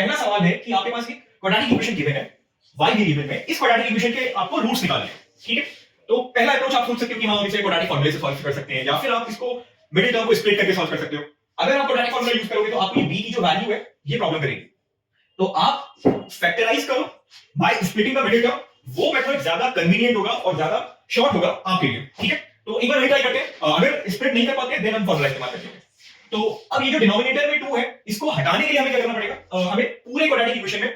पहला सवाल है कि आपके पास एक क्वाड्रेटिक इक्वेशन गिवन है, y वेरिएबल में। इस क्वाड्रेटिक इक्वेशन के आपको रूट्स निकालने हैं, ठीक है। तो पहला अप्रोच आप सोच सकते हो कि हम इसे क्वाड्रेटिक फॉर्मूले से सॉल्व कर सकते हैं, या फिर आप इसको मिडिल टर्म को स्प्लिट करके सॉल्व कर सकते हो। अगर आप क्वाड्रेटिक फॉर्मूला यूज करोगे तो आपको ये b की जो वैल्यू है ये प्रॉब्लम करेगी। तो आप फैक्टराइज करो by splitting the middle term, वो मेथड ज्यादा कन्वीनियंट होगा और ज्यादा शॉर्ट होगा आपके लिए, ठीक है। तो एक बार वही ट्राई करते हैं। अगर स्प्लिट नहीं कर पाते देन हम फॉर्मूला इस्तेमाल करते हैं। तो अब ये जो डिनोमिनेटर में 2 है, इसको हटाने के लिए हमें क्या करना पड़ेगा? हमें पूरे क्वाड्रेटिक इक्वेशन में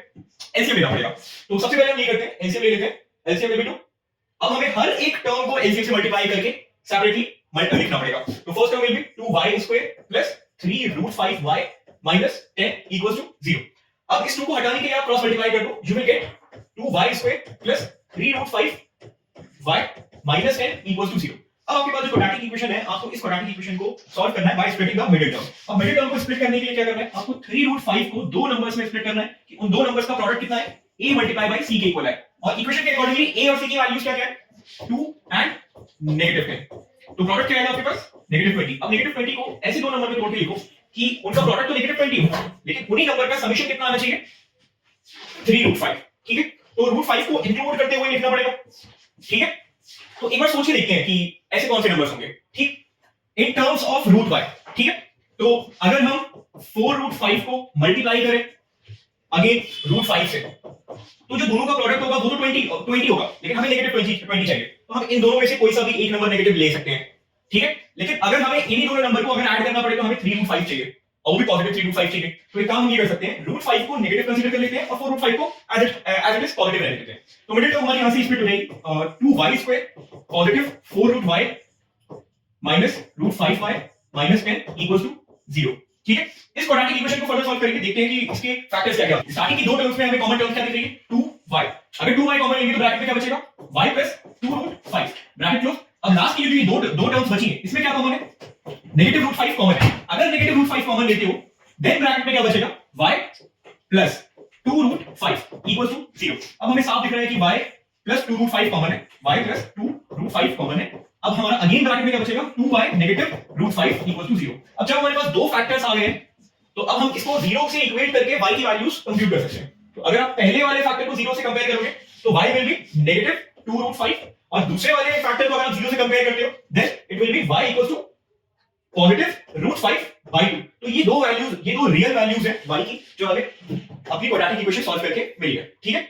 एलसीएम लेना पड़ेगा। तो सबसे पहले हम ये करते हैं, एलसीएम ले लेते हैं। एलसीएम ले 2। अब हमें हर एक टर्म को एलसीएम से मल्टीप्लाई करके सेपरेटली लिखना पड़ेगा। तो first term will be 2y² plus 3√5y minus 10 equals to 0। अब इस 2 को हटाने के लिए आप क्रॉस मल्टीप्लाई कर दो। You will get 2y² plus 3√5y minus 10 equals to 0। अब आपके पास जो क्वाड्रेटिक इक्वेशन है, आपको इस क्वाड्रेटिक इक्वेशन को सॉल्व करना है by splitting the middle term. अब मिडिल टर्म को स्प्लिट करने के लिए क्या करना है? आपको 3√5 को दो नंबर्स में स्प्लिट करना है कि उन दो नंबर्स का प्रोडक्ट कितना है? a मल्टीप्लाई बाय c के इक्वल है। और इक्वेशन के अकॉर्डिंगली a और c की वैल्यूज क्या है? 2 एंड -10। तो प्रोडक्ट क्या आएगा आपके पास? -20। अब -20 को ऐसे दो नंबर में तोड़ के लिखो कि उनका प्रोडक्ट तो -20 हो, लेकिन उन्हीं नंबर का समेशन कितना आना चाहिए? 3√5, ठीक है। तो √5 को इंक्लूड करते हुए लिखना पड़ेगा, ठीक है। तो एक बार सोच के देखते हैं कि ऐसे कौन से नंबर्स होंगे, ठीक, इन टर्म्स ऑफ √y, ठीक है। तो अगर हम 4√5 को मल्टीप्लाई करें अगेन √5 से, तो जो दोनों का प्रोडक्ट होगा वो तो 20 होगा, लेकिन हमें -20 चाहिए। तो हम इन दोनों में से कोई सा भी एक नंबर नेगेटिव ले सकते हैं, ठीक है। लेकिन अगर हमें इन्हीं दोनों नंबर को अगर ऐड करना पड़े तो हमें 3√5 चाहिए, और वो भी पॉजिटिव 3√5 चाहिए। तो एक काम हम ये कर सकते हैं, √5 को नेगेटिव कंसीडर कर लेते हैं और 4√5 को एज इट इज पॉजिटिव रख लेते हैं। तो मिडिल टर्म हमारी यहां से स्प्लिट हो जाएगी 2y² positive 4√y minus √5y minus 10 equals to 0, ठीक है। इस क्वाड्रेटिक इक्वेशन को फर्दर सॉल्व करके देखते हैं कि इसके फैक्टर्स क्या क्या हैं। स्टार्टिंग की दो टर्म्स में हमें कॉमन टर्म्स क्या दिख रही है? 2y। अगर 2y कॉमन लेंगे तो ब्रैकेट में क्या बचेगा? y plus 2√5 bracket close. अब लास्ट की जो ये दो टर्म्स बची हैं, इसमें क्या कॉमन है? -√5 कॉमन है। अगर -√5 कॉमन लेते हो देन ब्रैकेट में क्या बचेगा? y plus 2√5 equals to 0। अब हमें साफ दिख रहा है कि y प्लस 2√5 कॉमन है, y प्लस 2√5 कॉमन है। अब हमारा अगेन ब्रैकेट में क्या बचेगा? 2y -√5 equals to 0। अब जब हमारे पास दो फैक्टर्स आ गए हैं तो अब हम इसको 0 से इक्वेट करके y की वैल्यूज कंप्यूट कर सकते हैं। तो अगर आप पहले वाले फैक्टर को 0 से कंपेयर करोगे तो y विल बी -2√5, और दूसरे वाले फैक्टर को अगर आप 0 से कंपेयर करते हो then it will be y equals to +√5/2। तो ये दो रियल वैल्यूज है y की जो हमें अपनी क्वाड्रेटिक इक्वेशन सॉल्व करके मिली है, ठीक है।